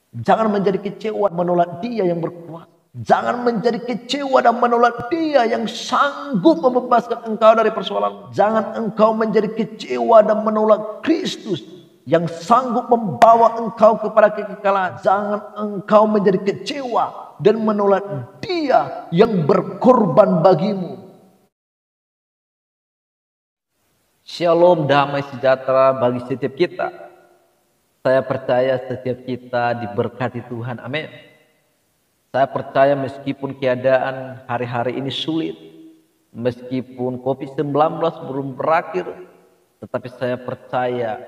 Jangan menjadi kecewa menolak Dia yang berkuasa. Jangan menjadi kecewa dan menolak Dia yang sanggup membebaskan engkau dari persoalan. Jangan engkau menjadi kecewa dan menolak Kristus yang sanggup membawa engkau kepada kekekalan. Jangan engkau menjadi kecewa dan menolak Dia yang berkorban bagimu. Shalom, damai sejahtera bagi setiap kita. Saya percaya setiap kita diberkati Tuhan. Amin. Saya percaya meskipun keadaan hari-hari ini sulit, meskipun COVID-19 belum berakhir, tetapi saya percaya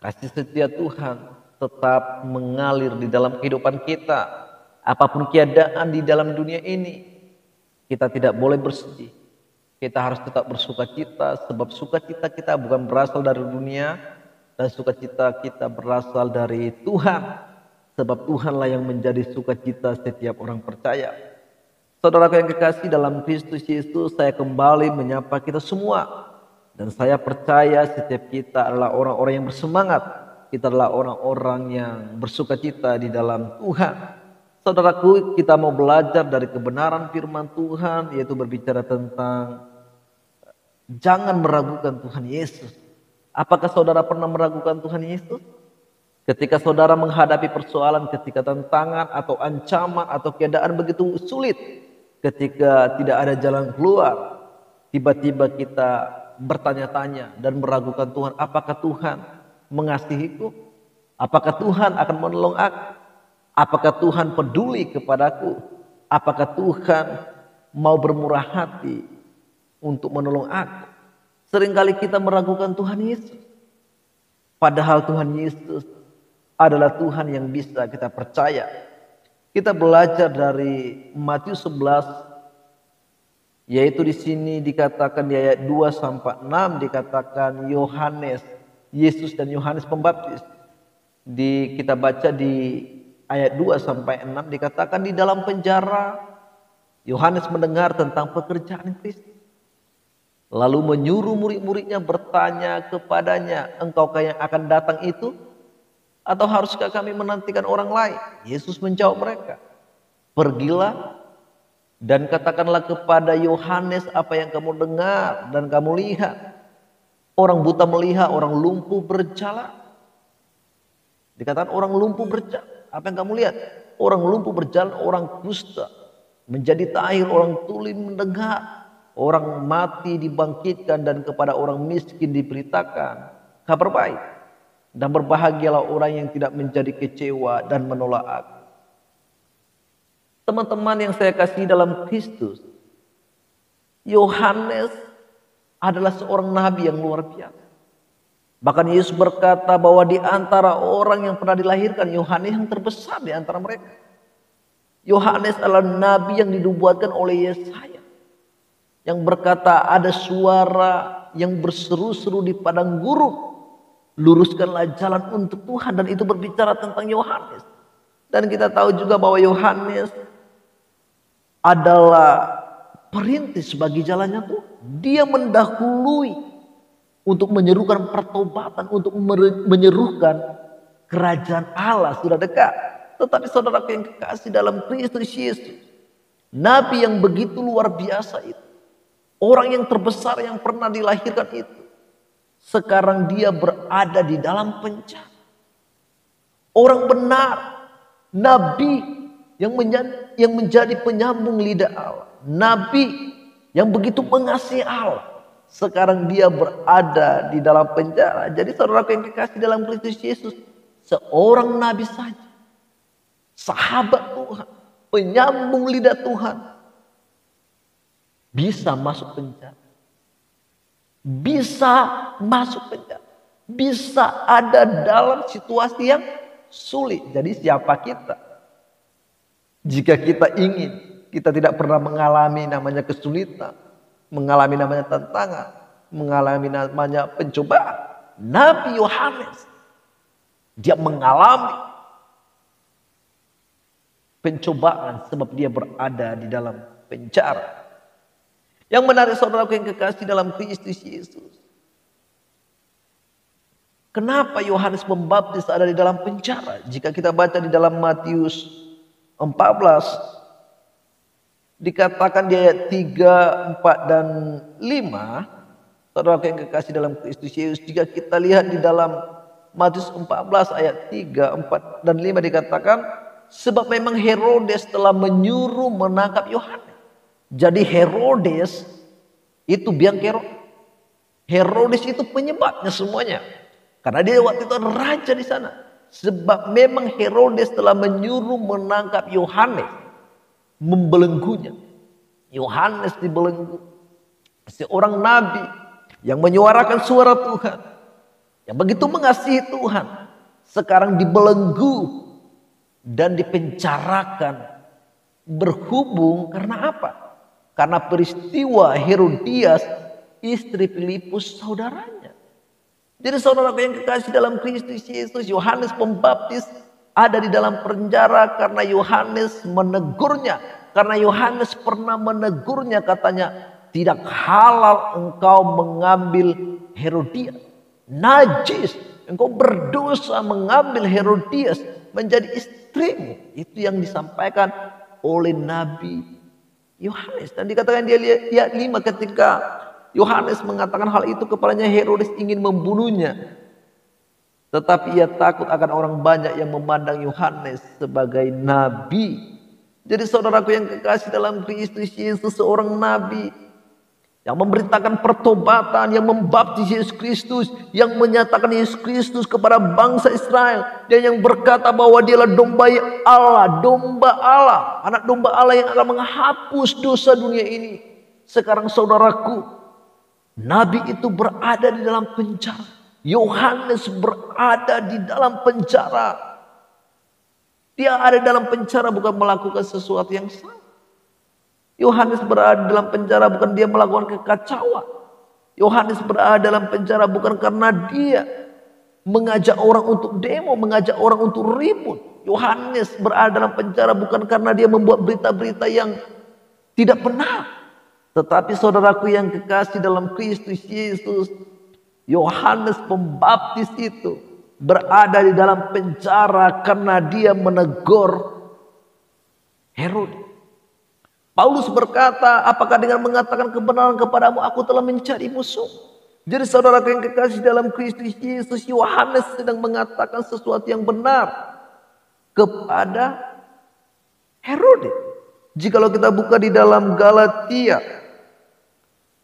kasih setia Tuhan tetap mengalir di dalam kehidupan kita. Apapun keadaan di dalam dunia ini, kita tidak boleh bersedih. Kita harus tetap bersukacita, sebab sukacita kita bukan berasal dari dunia, dan sukacita kita berasal dari Tuhan. Sebab Tuhanlah yang menjadi sukacita setiap orang percaya. Saudaraku yang kekasih dalam Kristus Yesus, saya kembali menyapa kita semua. Dan saya percaya setiap kita adalah orang-orang yang bersemangat. Kita adalah orang-orang yang bersukacita di dalam Tuhan. Saudaraku, kita mau belajar dari kebenaran firman Tuhan, yaitu berbicara tentang jangan meragukan Tuhan Yesus. Apakah saudara pernah meragukan Tuhan Yesus? Ketika saudara menghadapi persoalan, ketika tantangan atau ancaman atau keadaan begitu sulit, ketika tidak ada jalan keluar, tiba-tiba kita bertanya-tanya dan meragukan Tuhan, apakah Tuhan mengasihiku? Apakah Tuhan akan menolong aku? Apakah Tuhan peduli kepadaku? Apakah Tuhan mau bermurah hati untuk menolong aku? Seringkali kita meragukan Tuhan Yesus. Padahal Tuhan Yesus adalah Tuhan yang bisa kita percaya. Kita belajar dari Matius 11, yaitu di sini dikatakan di ayat 2 sampai 6 dikatakan Yesus dan Yohanes Pembaptis. Kita baca di ayat 2 sampai 6 dikatakan di dalam penjara Yohanes mendengar tentang pekerjaan Kristus. Lalu menyuruh murid-muridnya bertanya kepadanya, engkaukah yang akan datang itu? Atau haruskah kami menantikan orang lain? Yesus menjawab mereka, pergilah dan katakanlah kepada Yohanes apa yang kamu dengar dan kamu lihat. Orang buta melihat, orang lumpuh berjalan. Dikatakan orang lumpuh berjalan. Apa yang kamu lihat? Orang lumpuh berjalan, orang kusta menjadi tahir, orang tuli mendengar, orang mati dibangkitkan, dan kepada orang miskin diberitakan kabar baik. Dan berbahagialah orang yang tidak menjadi kecewa dan menolak aku. Teman-teman yang saya kasih dalam Kristus, Yohanes adalah seorang nabi yang luar biasa. Bahkan Yesus berkata bahwa di antara orang yang pernah dilahirkan, Yohanes yang terbesar di antara mereka. Yohanes adalah nabi yang dinubuatkan oleh Yesaya, yang berkata ada suara yang berseru-seru di padang gurun, luruskanlah jalan untuk Tuhan, dan itu berbicara tentang Yohanes. Dan kita tahu juga bahwa Yohanes adalah perintis bagi jalannya Tuhan. Dia mendahului untuk menyerukan pertobatan, untuk menyerukan kerajaan Allah sudah dekat. Tetapi saudara yang kekasih dalam Kristus Yesus, nabi yang begitu luar biasa itu, orang yang terbesar yang pernah dilahirkan itu, sekarang dia berada di dalam penjara. Orang benar, nabi yang menjadi penyambung lidah Allah, nabi yang begitu mengasihi Allah, sekarang dia berada di dalam penjara. Jadi saudara yang dikasih dalam Kristus Yesus, seorang nabi saja, sahabat Tuhan, penyambung lidah Tuhan, bisa masuk penjara. Bisa masuk penjara, bisa ada dalam situasi yang sulit. Jadi siapa kita? Jika kita ingin, kita tidak pernah mengalami namanya kesulitan, mengalami namanya tantangan, mengalami namanya pencobaan. Nabi Yohanes, dia mengalami pencobaan sebab dia berada di dalam penjara. Yang menarik saudaraku yang kekasih dalam Kristus Yesus, Kenapa Yohanes Pembaptis ada di dalam penjara? Jika kita baca di dalam Matius 14, dikatakan di ayat 3, 4, dan 5, saudara yang kekasih dalam Kristus Yesus, jika kita lihat di dalam Matius 14 ayat 3, 4, dan 5 dikatakan, sebab memang Herodes telah menyuruh menangkap Yohanes. Jadi Herodes itu biang kerok. Herodes itu penyebabnya semuanya. Karena dia waktu itu raja di sana. Sebab memang Herodes telah menyuruh menangkap Yohanes, membelenggunya. Yohanes dibelenggu. Seorang nabi yang menyuarakan suara Tuhan, yang begitu mengasihi Tuhan, sekarang dibelenggu dan dipenjarakan. Berhubung karena apa? Karena peristiwa Herodias, istri Filipus saudaranya. Jadi saudaraku yang kekasih dalam Kristus Yesus, Yohanes Pembaptis ada di dalam penjara karena Yohanes menegurnya. Karena Yohanes pernah menegurnya, katanya, tidak halal engkau mengambil Herodias. Najis, engkau berdosa mengambil Herodias menjadi istrimu. Itu yang disampaikan oleh Nabi Yohanes. Dan dikatakan dia lihat 5 ketika Yohanes mengatakan hal itu kepadanya, Herodes ingin membunuhnya. Tetapi ia takut akan orang banyak yang memandang Yohanes sebagai nabi. Jadi saudaraku yang kekasih dalam Kristus Yesus, seorang nabi yang memberitakan pertobatan, yang membaptis Yesus Kristus, yang menyatakan Yesus Kristus kepada bangsa Israel, dan yang berkata bahwa dialah domba Allah, anak domba Allah yang akan menghapus dosa dunia ini. Sekarang saudaraku, nabi itu berada di dalam penjara. Yohanes berada di dalam penjara. Dia ada dalam penjara bukan melakukan sesuatu yang salah. Yohanes berada dalam penjara bukan dia melakukan kekacauan. Yohanes berada dalam penjara bukan karena dia mengajak orang untuk demo, mengajak orang untuk ribut. Yohanes berada dalam penjara bukan karena dia membuat berita-berita yang tidak benar. Tetapi saudaraku yang kekasih dalam Kristus Yesus, Yohanes Pembaptis itu berada di dalam penjara karena dia menegur Herodes. Paulus berkata, apakah dengan mengatakan kebenaran kepadamu aku telah mencari musuh? Jadi saudaraku yang kekasih dalam Kristus Yesus, Yohanes sedang mengatakan sesuatu yang benar kepada Herodes. Jikalau kita buka di dalam Galatia,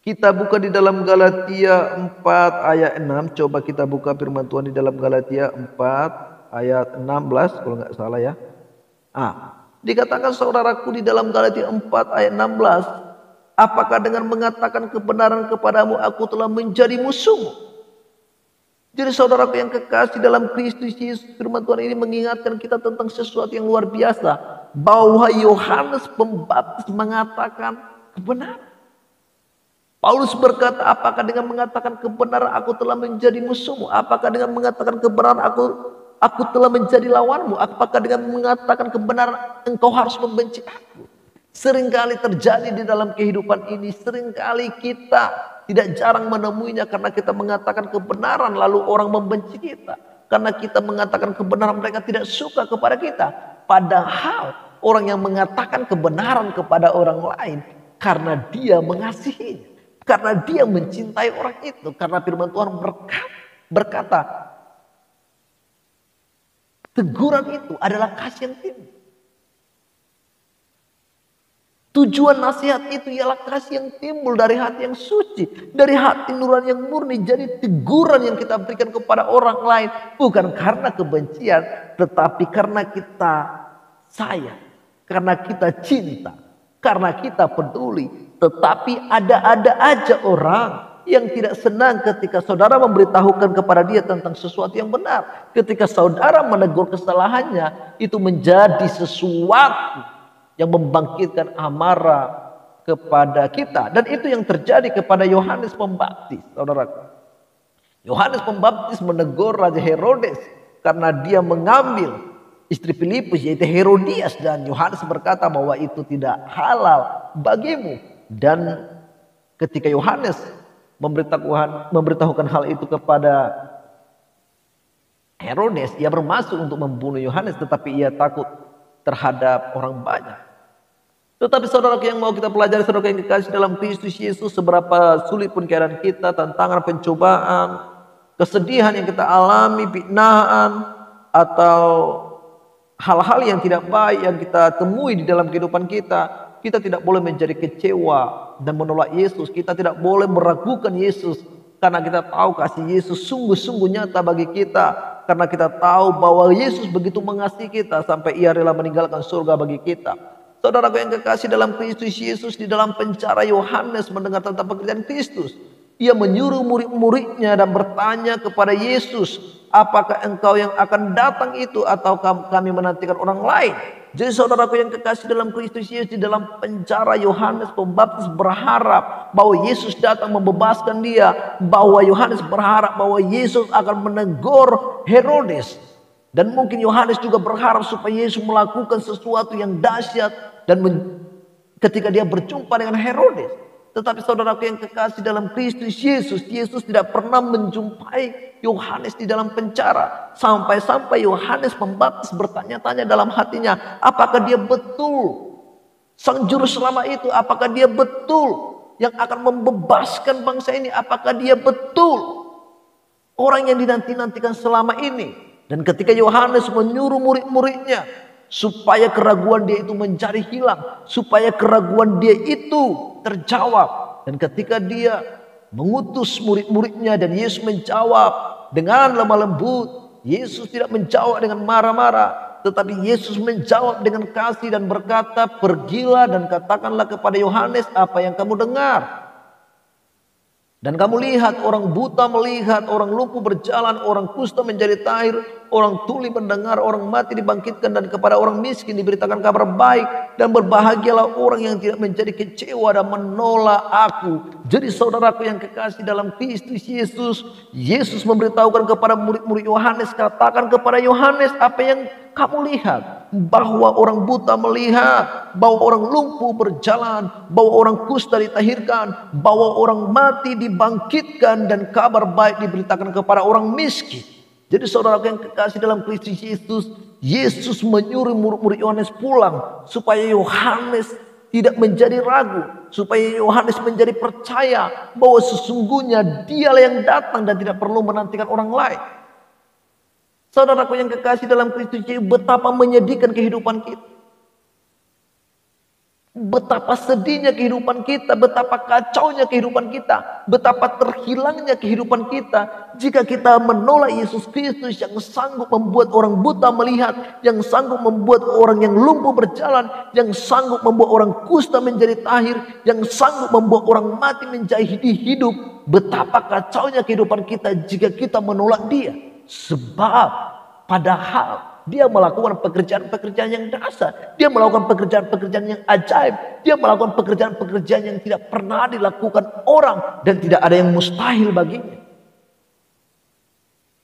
kita buka di dalam Galatia 4 ayat 6. Coba kita buka firman Tuhan di dalam Galatia 4 ayat 16 kalau nggak salah ya. Dikatakan saudaraku di dalam Galatia 4 ayat 16, apakah dengan mengatakan kebenaran kepadamu aku telah menjadi musuhmu? Jadi saudaraku yang kekasih dalam Kristus Yesus, firman Tuhan ini mengingatkan kita tentang sesuatu yang luar biasa, bahwa Yohanes Pembaptis mengatakan kebenaran. Paulus berkata, apakah dengan mengatakan kebenaran aku telah menjadi musuhmu? Apakah dengan mengatakan kebenaran aku telah menjadi lawanmu? Apakah dengan mengatakan kebenaran engkau harus membenci aku? Seringkali terjadi di dalam kehidupan ini. Seringkali kita tidak jarang menemuinya karena kita mengatakan kebenaran lalu orang membenci kita. Karena kita mengatakan kebenaran mereka tidak suka kepada kita. Padahal orang yang mengatakan kebenaran kepada orang lain karena dia mengasihinya. Karena dia mencintai orang itu. Karena firman Tuhan berkata, teguran itu adalah kasih yang timbul. Tujuan nasihat itu ialah kasih yang timbul dari hati yang suci, dari hati nurani yang murni. Jadi teguran yang kita berikan kepada orang lain bukan karena kebencian, tetapi karena kita sayang, karena kita cinta, karena kita peduli. Tetapi ada aja orang yang tidak senang ketika saudara memberitahukan kepada dia tentang sesuatu yang benar. Ketika saudara menegur kesalahannya, itu menjadi sesuatu yang membangkitkan amarah kepada kita. Dan itu yang terjadi kepada Yohanes Pembaptis, saudaraku. Yohanes Pembaptis menegur Raja Herodes karena dia mengambil istri Filipus, yaitu Herodias. Dan Yohanes berkata bahwa itu tidak halal bagimu. Dan ketika Yohanes memberitahukan hal itu kepada Herodes, ia bermaksud untuk membunuh Yohanes, tetapi ia takut terhadap orang banyak. Tetapi saudara yang mau kita pelajari, saudara yang dikasih dalam Kristus Yesus, seberapa sulit pun keadaan kita, tantangan, pencobaan, kesedihan yang kita alami, fitnahan, atau hal-hal yang tidak baik yang kita temui di dalam kehidupan kita, kita tidak boleh menjadi kecewa dan menolak Yesus. Kita tidak boleh meragukan Yesus, karena kita tahu kasih Yesus sungguh-sungguh nyata bagi kita. Karena kita tahu bahwa Yesus begitu mengasihi kita sampai ia rela meninggalkan surga bagi kita. Saudaraku yang kekasih dalam Kristus Yesus, di dalam penjara Yohanes mendengar tentang pekerjaan Kristus. Ia menyuruh murid-muridnya dan bertanya kepada Yesus, apakah engkau yang akan datang itu atau kami menantikan orang lain? Jadi saudaraku yang kekasih dalam Kristus Yesus, di dalam penjara Yohanes Pembaptis berharap bahwa Yesus datang membebaskan dia. Bahwa Yohanes berharap bahwa Yesus akan menegur Herodes. Dan mungkin Yohanes juga berharap supaya Yesus melakukan sesuatu yang dahsyat dan ketika dia berjumpa dengan Herodes. Tetapi saudaraku yang kekasih dalam Kristus Yesus, Yesus tidak pernah menjumpai Yohanes di dalam penjara. Sampai-sampai Yohanes Pembaptis bertanya-tanya dalam hatinya, apakah dia betul sang juru selamat itu? Apakah dia betul yang akan membebaskan bangsa ini? Apakah dia betul orang yang dinanti-nantikan selama ini? Dan ketika Yohanes menyuruh murid-muridnya supaya keraguan dia itu menjadi hilang, supaya keraguan dia itu terjawab. Dan ketika dia mengutus murid-muridnya dan Yesus menjawab dengan lemah lembut, Yesus tidak menjawab dengan marah-marah, tetapi Yesus menjawab dengan kasih dan berkata, pergilah dan katakanlah kepada Yohanes apa yang kamu dengar. Dan kamu lihat, orang buta melihat, orang lumpuh berjalan, orang kusta menjadi tahir, orang tuli mendengar, orang mati dibangkitkan, dan kepada orang miskin diberitakan kabar baik. Dan berbahagialah orang yang tidak menjadi kecewa dan menolak aku. Jadi saudaraku yang kekasih dalam Kristus Yesus, Yesus memberitahukan kepada murid-murid Yohanes, katakan kepada Yohanes apa yang kamu lihat. Bahwa orang buta melihat, bahwa orang lumpuh berjalan, bahwa orang kusta ditahirkan, bahwa orang mati dibangkitkan, dan kabar baik diberitakan kepada orang miskin. Jadi saudara yang kekasih dalam Kristus Yesus, Yesus menyuruh murid-murid Yohanes pulang supaya Yohanes tidak menjadi ragu, supaya Yohanes menjadi percaya bahwa sesungguhnya dialah yang datang dan tidak perlu menantikan orang lain. Saudaraku yang kekasih dalam Kristus Yesus, betapa menyedihkan kehidupan kita. Betapa sedihnya kehidupan kita, betapa kacaunya kehidupan kita, betapa terhilangnya kehidupan kita jika kita menolak Yesus Kristus yang sanggup membuat orang buta melihat, yang sanggup membuat orang yang lumpuh berjalan, yang sanggup membuat orang kusta menjadi tahir, yang sanggup membuat orang mati menjadi hidup. Betapa kacaunya kehidupan kita jika kita menolak Dia. Sebab padahal dia melakukan pekerjaan-pekerjaan yang dahsyat. Dia melakukan pekerjaan-pekerjaan yang ajaib. Dia melakukan pekerjaan-pekerjaan yang tidak pernah dilakukan orang. Dan tidak ada yang mustahil baginya.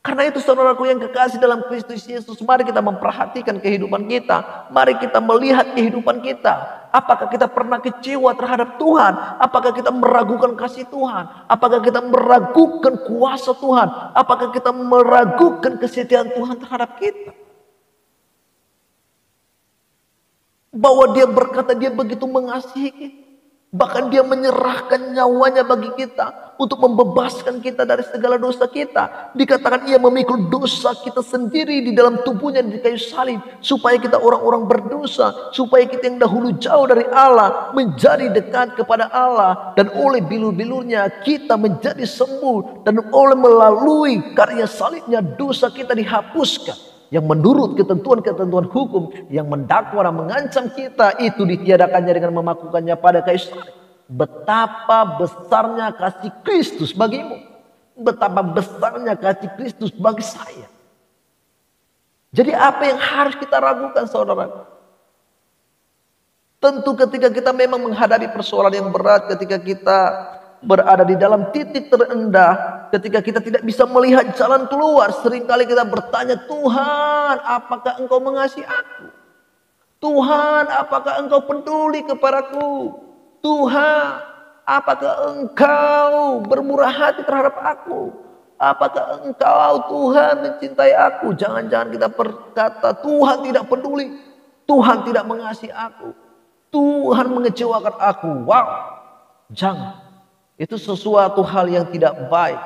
Karena itu saudaraku yang kekasih dalam Kristus Yesus, mari kita memperhatikan kehidupan kita. Mari kita melihat kehidupan kita. Apakah kita pernah kecewa terhadap Tuhan? Apakah kita meragukan kasih Tuhan? Apakah kita meragukan kuasa Tuhan? Apakah kita meragukan kesetiaan Tuhan terhadap kita? Bahwa Dia berkata Dia begitu mengasihi kita. Bahkan Dia menyerahkan nyawanya bagi kita untuk membebaskan kita dari segala dosa kita. Dikatakan Ia memikul dosa kita sendiri di dalam tubuhnya di kayu salib. Supaya kita orang-orang berdosa. Supaya kita yang dahulu jauh dari Allah menjadi dekat kepada Allah. Dan oleh bilur-bilurnya kita menjadi sembuh. Dan oleh melalui karya salibnya dosa kita dihapuskan. Yang menurut ketentuan-ketentuan hukum yang mendakwa dan mengancam kita itu ditiadakannya dengan memakukannya pada kayu salib. Betapa besarnya kasih Kristus bagimu. Betapa besarnya kasih Kristus bagi saya. Jadi apa yang harus kita ragukan saudara? Tentu ketika kita memang menghadapi persoalan yang berat, ketika kita berada di dalam titik terendah, ketika kita tidak bisa melihat jalan keluar, seringkali kita bertanya, Tuhan, apakah Engkau mengasihi aku? Tuhan, apakah Engkau peduli kepadaku? Tuhan, apakah Engkau bermurah hati terhadap aku? Apakah engkau Tuhan mencintai aku? Jangan-jangan kita berkata Tuhan tidak peduli. Tuhan tidak mengasihi aku. Tuhan mengecewakan aku. Wow. Jangan. Itu sesuatu hal yang tidak baik.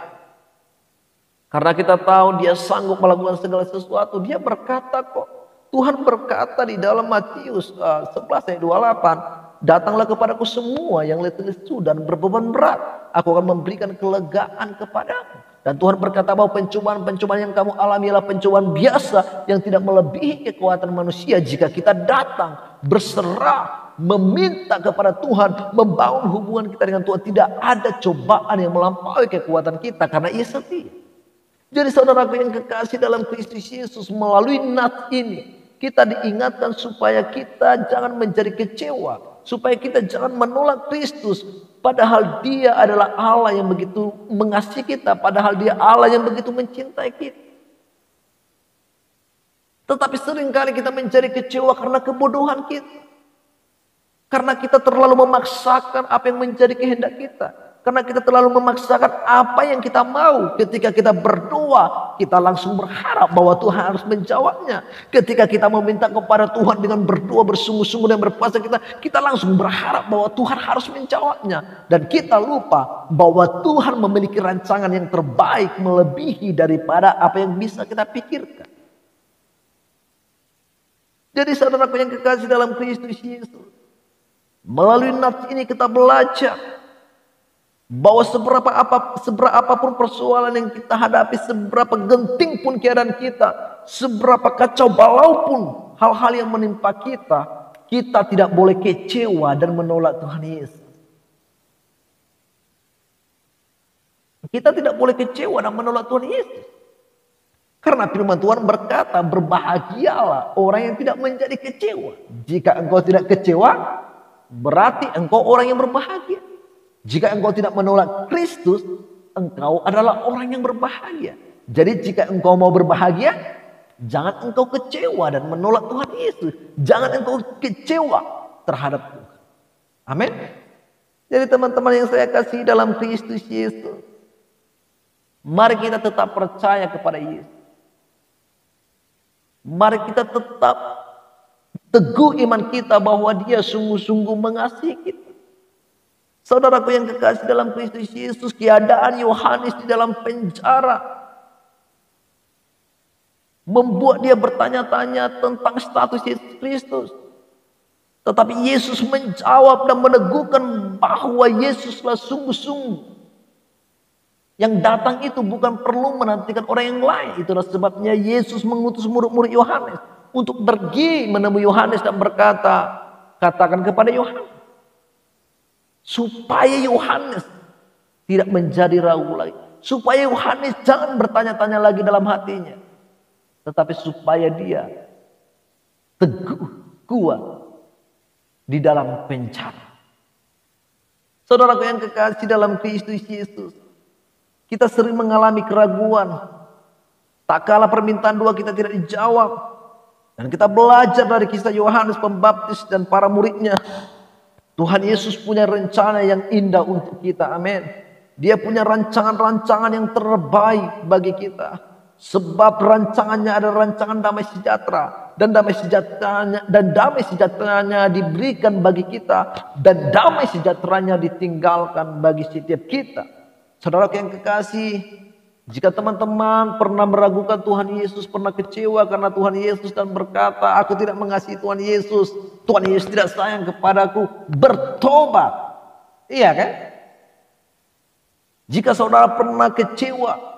Karena kita tahu dia sanggup melakukan segala sesuatu. Dia berkata kok. Tuhan berkata di dalam Matius 11 ayat 28. Datanglah kepadaku semua yang letih lesu dan berbeban berat. Aku akan memberikan kelegaan kepadamu. Dan Tuhan berkata bahwa pencobaan-pencobaan yang kamu alami adalah pencobaan biasa yang tidak melebihi kekuatan manusia. Jika kita datang berserah, meminta kepada Tuhan, membangun hubungan kita dengan Tuhan, tidak ada cobaan yang melampaui kekuatan kita karena Ia setia. Jadi saudaraku yang kekasih dalam Kristus Yesus, melalui nas ini kita diingatkan supaya kita jangan menjadi kecewa, supaya kita jangan menolak Kristus, padahal Dia adalah Allah yang begitu mengasihi kita, padahal Dia Allah yang begitu mencintai kita. Tetapi seringkali kita menjadi kecewa karena kebodohan kita, karena kita terlalu memaksakan apa yang menjadi kehendak kita. Karena kita terlalu memaksakan apa yang kita mau. Ketika kita berdoa, kita langsung berharap bahwa Tuhan harus menjawabnya. Ketika kita meminta kepada Tuhan dengan berdoa bersungguh-sungguh dan berpuasa, kita langsung berharap bahwa Tuhan harus menjawabnya. Dan kita lupa bahwa Tuhan memiliki rancangan yang terbaik melebihi daripada apa yang bisa kita pikirkan. Jadi saudaraku yang kekasih dalam Kristus Yesus, melalui nats ini kita belajar bahwa seberapa apapun persoalan yang kita hadapi, seberapa genting pun keadaan kita, seberapa kacau balau pun hal-hal yang menimpa kita, kita tidak boleh kecewa dan menolak Tuhan Yesus. Kita tidak boleh kecewa dan menolak Tuhan Yesus. Karena firman Tuhan berkata, berbahagialah orang yang tidak menjadi kecewa. Jika engkau tidak kecewa, berarti engkau orang yang berbahagia. Jika engkau tidak menolak Kristus, engkau adalah orang yang berbahagia. Jadi jika engkau mau berbahagia, jangan engkau kecewa dan menolak Tuhan Yesus. Jangan engkau kecewa terhadap Tuhan. Amin. Jadi teman-teman yang saya kasih dalam Kristus Yesus, mari kita tetap percaya kepada Yesus. Mari kita tetap teguh iman kita bahwa Dia sungguh-sungguh mengasihi kita. Saudaraku yang kekasih dalam Kristus Yesus, keadaan Yohanes di dalam penjara membuat dia bertanya-tanya tentang status Yesus Kristus. Tetapi Yesus menjawab dan meneguhkan bahwa Yesuslah sungguh-sungguh. Yang datang itu bukan perlu menantikan orang yang lain. Itulah sebabnya Yesus mengutus murid-murid Yohanes untuk pergi menemui Yohanes dan berkata, katakan kepada Yohanes, supaya Yohanes tidak menjadi ragu lagi. Supaya Yohanes jangan bertanya-tanya lagi dalam hatinya. Tetapi supaya dia teguh, kuat di dalam penjara. Saudaraku yang kekasih dalam Kristus Yesus, kita sering mengalami keraguan. Tak kalah permintaan doa kita tidak dijawab. Dan kita belajar dari kisah Yohanes Pembaptis dan para muridnya. Tuhan Yesus punya rencana yang indah untuk kita. Amin. Dia punya rancangan-rancangan yang terbaik bagi kita. Sebab rancangannya adalah rancangan damai sejahtera. Dan damai sejahteranya diberikan bagi kita. Dan damai sejahteranya ditinggalkan bagi setiap kita. Saudara yang kekasih, jika teman-teman pernah meragukan Tuhan Yesus, pernah kecewa karena Tuhan Yesus dan berkata, aku tidak mengasihi Tuhan Yesus, Tuhan Yesus tidak sayang kepadaku, bertobat. Iya kan? Jika saudara pernah kecewa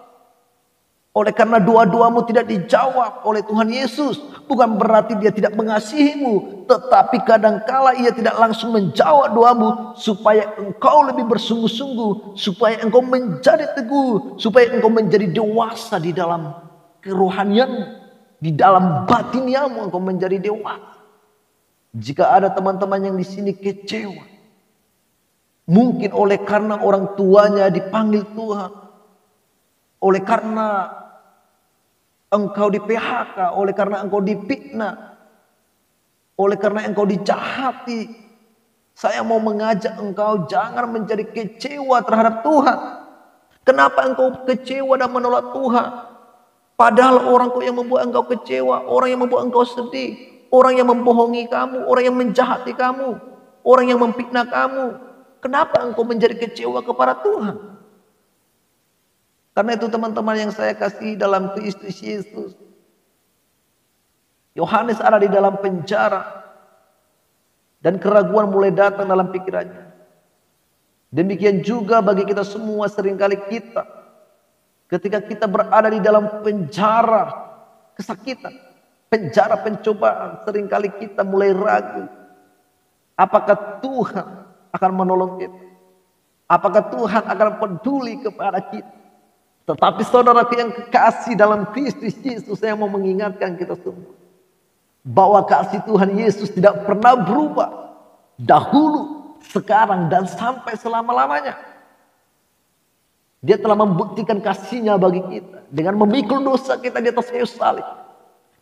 oleh karena doa-doamu tidak dijawab oleh Tuhan Yesus, bukan berarti Dia tidak mengasihimu, tetapi kadangkala Ia tidak langsung menjawab doamu supaya engkau lebih bersungguh-sungguh, supaya engkau menjadi teguh, supaya engkau menjadi dewasa di dalam kerohanian, di dalam batiniamu engkau menjadi dewasa. Jika ada teman-teman yang di sini kecewa, mungkin oleh karena orang tuanya dipanggil Tuhan, oleh karena engkau di PHK, oleh karena engkau difitnah, oleh karena engkau dijahati, saya mau mengajak engkau jangan menjadi kecewa terhadap Tuhan. Kenapa engkau kecewa dan menolak Tuhan? Padahal orang kok yang membuat engkau kecewa, orang yang membuat engkau sedih, orang yang membohongi kamu, orang yang menjahati kamu, orang yang memfitnah kamu. Kenapa engkau menjadi kecewa kepada Tuhan? Karena itu teman-teman yang saya kasih dalam Kristus Yesus, Yohanes ada di dalam penjara dan keraguan mulai datang dalam pikirannya. Demikian juga bagi kita semua, seringkali kita ketika kita berada di dalam penjara kesakitan, penjara pencobaan, seringkali kita mulai ragu. Apakah Tuhan akan menolong kita? Apakah Tuhan akan peduli kepada kita? Tetapi saudaraku yang kekasih dalam Kristus Yesus, saya mau mengingatkan kita semua bahwa kasih Tuhan Yesus tidak pernah berubah. Dahulu, sekarang, dan sampai selama-lamanya. Dia telah membuktikan kasih-Nya bagi kita dengan memikul dosa kita di atas kayu salib,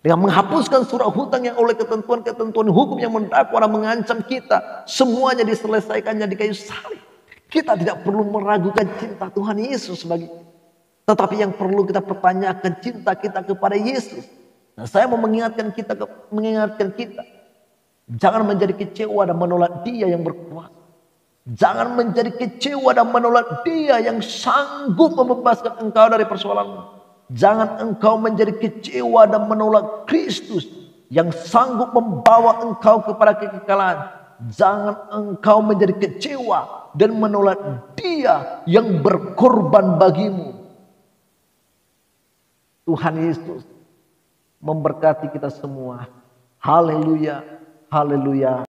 dengan menghapuskan surat hutang yang oleh ketentuan-ketentuan hukum yang mendakwa dan mengancam kita, semuanya diselesaikannya di kayu salib. Kita tidak perlu meragukan cinta Tuhan Yesus bagi kita, tetapi yang perlu kita pertanyakan cinta kita kepada Yesus. Nah, saya mau mengingatkan kita, jangan menjadi kecewa dan menolak Dia yang berkuasa. Jangan menjadi kecewa dan menolak Dia yang sanggup membebaskan engkau dari persoalanmu. Jangan engkau menjadi kecewa dan menolak Kristus yang sanggup membawa engkau kepada kekekalan. Jangan engkau menjadi kecewa dan menolak Dia yang berkorban bagimu. Tuhan Yesus memberkati kita semua. Haleluya, haleluya.